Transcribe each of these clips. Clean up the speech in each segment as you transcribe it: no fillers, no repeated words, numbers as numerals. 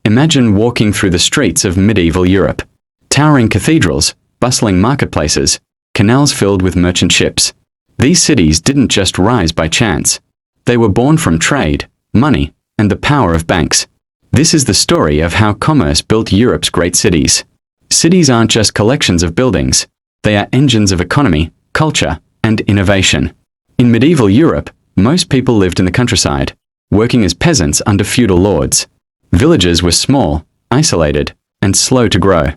Imagine walking through the streets of medieval Europe. Towering cathedrals, bustling marketplaces, canals filled with merchant ships. These cities didn't just rise by chance. They were born from trade, money, and the power of banks. This is the story of how commerce built Europe's great cities. Cities aren't just collections of buildings. They are engines of economy, culture, and innovation. In medieval Europe, most people lived in the countryside, working as peasants under feudal lords. Villages were small, isolated, and slow to grow.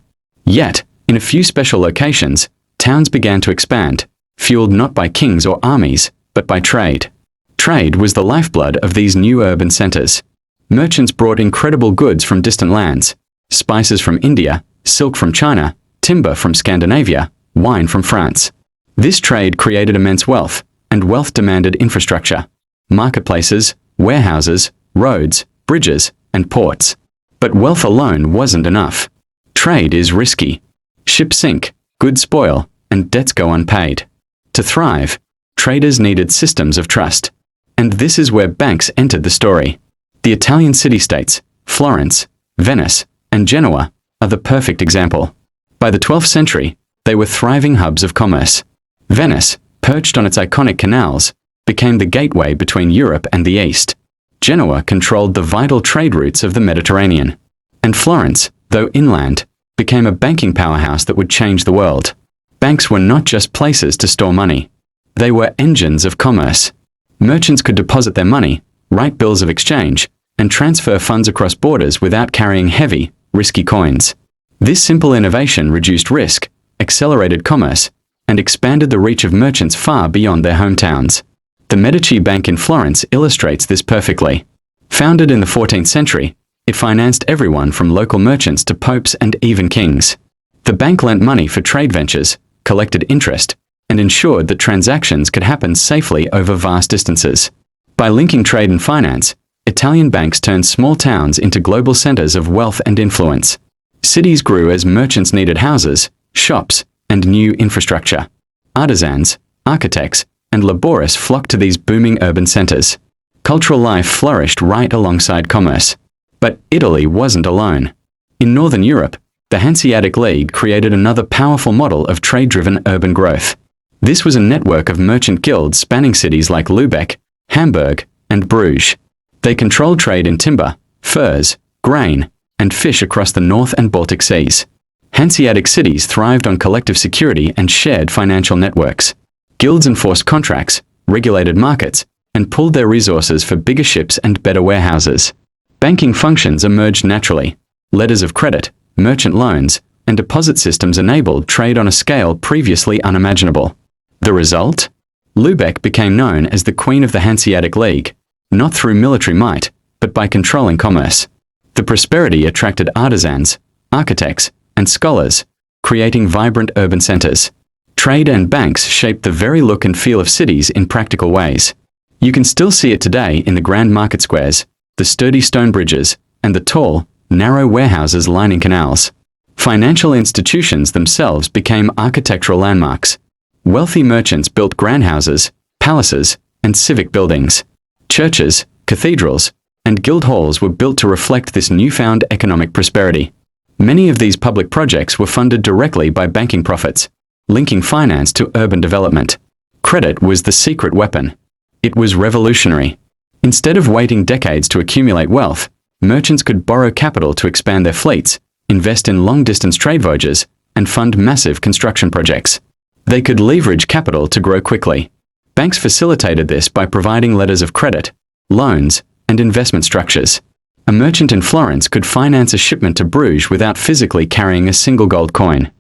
Yet, in a few special locations, towns began to expand, fueled not by kings or armies, but by trade. Trade was the lifeblood of these new urban centers. Merchants brought incredible goods from distant lands: spices from India, silk from China, timber from Scandinavia, wine from France. This trade created immense wealth, and wealth demanded infrastructure: marketplaces, warehouses, roads, bridges, and ports. But wealth alone wasn't enough. Trade is risky. Ships sink, goods spoil, and debts go unpaid. To thrive, traders needed systems of trust. And this is where banks entered the story. The Italian city-states, Florence, Venice, and Genoa, are the perfect example. By the 12th century, they were thriving hubs of commerce. Venice, perched on its iconic canals, became the gateway between Europe and the East. Genoa controlled the vital trade routes of the Mediterranean. And Florence, though inland, became a banking powerhouse that would change the world. Banks were not just places to store money. They were engines of commerce. Merchants could deposit their money, write bills of exchange, and transfer funds across borders without carrying heavy, risky coins. This simple innovation reduced risk, accelerated commerce, and expanded the reach of merchants far beyond their hometowns. The Medici Bank in Florence illustrates this perfectly. Founded in the 14th century, it financed everyone from local merchants to popes and even kings. The bank lent money for trade ventures, collected interest, and ensured that transactions could happen safely over vast distances. By linking trade and finance, Italian banks turned small towns into global centers of wealth and influence. Cities grew as merchants needed houses, shops, and new infrastructure. Artisans, architects, and laborists flocked to these booming urban centers. Cultural life flourished right alongside commerce. But Italy wasn't alone. In Northern Europe, the Hanseatic League created another powerful model of trade-driven urban growth. This was a network of merchant guilds spanning cities like Lübeck, Hamburg, and Bruges. They controlled trade in timber, furs, grain, and fish across the North and Baltic Seas. Hanseatic cities thrived on collective security and shared financial networks. Guilds enforced contracts, regulated markets, and pooled their resources for bigger ships and better warehouses. Banking functions emerged naturally. Letters of credit, merchant loans, and deposit systems enabled trade on a scale previously unimaginable. The result? Lübeck became known as the Queen of the Hanseatic League, not through military might, but by controlling commerce. The prosperity attracted artisans, architects, and scholars, creating vibrant urban centers. Trade and banks shaped the very look and feel of cities in practical ways. You can still see it today in the grand market squares, the sturdy stone bridges, and the tall, narrow warehouses lining canals. Financial institutions themselves became architectural landmarks. Wealthy merchants built grand houses, palaces, and civic buildings. Churches, cathedrals, and guild halls were built to reflect this newfound economic prosperity. Many of these public projects were funded directly by banking profits, linking finance to urban development. Credit was the secret weapon. It was revolutionary. Instead of waiting decades to accumulate wealth, merchants could borrow capital to expand their fleets, invest in long-distance trade voyages, and fund massive construction projects. They could leverage capital to grow quickly. Banks facilitated this by providing letters of credit, loans, and investment structures. A merchant in Florence could finance a shipment to Bruges without physically carrying a single gold coin.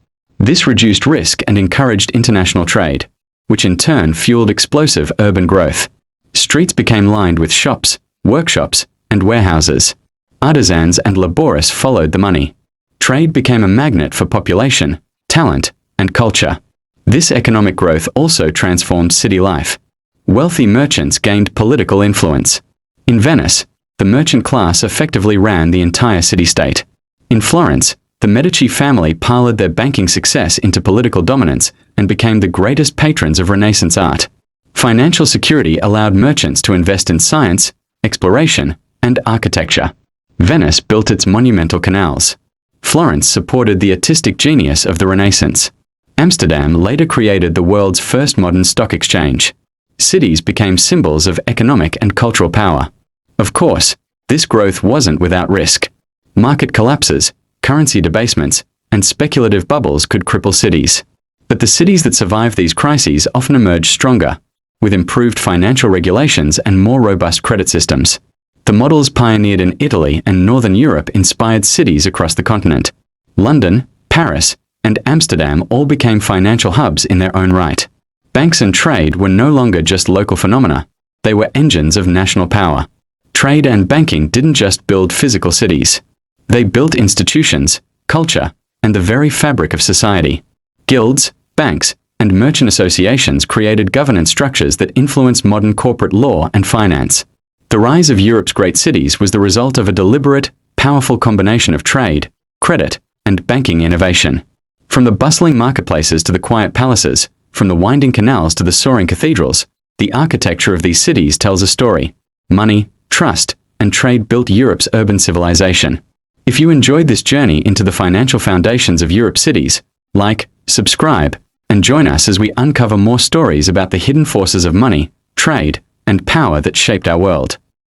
This reduced risk and encouraged international trade, which in turn fueled explosive urban growth. Streets became lined with shops, workshops, and warehouses. Artisans and laborists followed the money. Trade became a magnet for population, talent, and culture. This economic growth also transformed city life. Wealthy merchants gained political influence. In Venice, the merchant class effectively ran the entire city-state. In Florence, the Medici family parlayed their banking success into political dominance and became the greatest patrons of Renaissance art. Financial security allowed merchants to invest in science, exploration, and architecture. Venice built its monumental canals. Florence supported the artistic genius of the Renaissance. Amsterdam later created the world's first modern stock exchange. Cities became symbols of economic and cultural power. Of course, this growth wasn't without risk. Market collapses, currency debasements, and speculative bubbles could cripple cities. But the cities that survived these crises often emerged stronger, with improved financial regulations and more robust credit systems. The models pioneered in Italy and Northern Europe inspired cities across the continent. London, Paris, and Amsterdam all became financial hubs in their own right. Banks and trade were no longer just local phenomena, they were engines of national power. Trade and banking didn't just build physical cities. They built institutions, culture, and the very fabric of society. Guilds, banks, and merchant associations created governance structures that influenced modern corporate law and finance. The rise of Europe's great cities was the result of a deliberate, powerful combination of trade, credit, and banking innovation. From the bustling marketplaces to the quiet palaces, from the winding canals to the soaring cathedrals, the architecture of these cities tells a story. Money, trust, and trade built Europe's urban civilization. If you enjoyed this journey into the financial foundations of Europe's cities, like, subscribe, and join us as we uncover more stories about the hidden forces of money, trade, and power that shaped our world.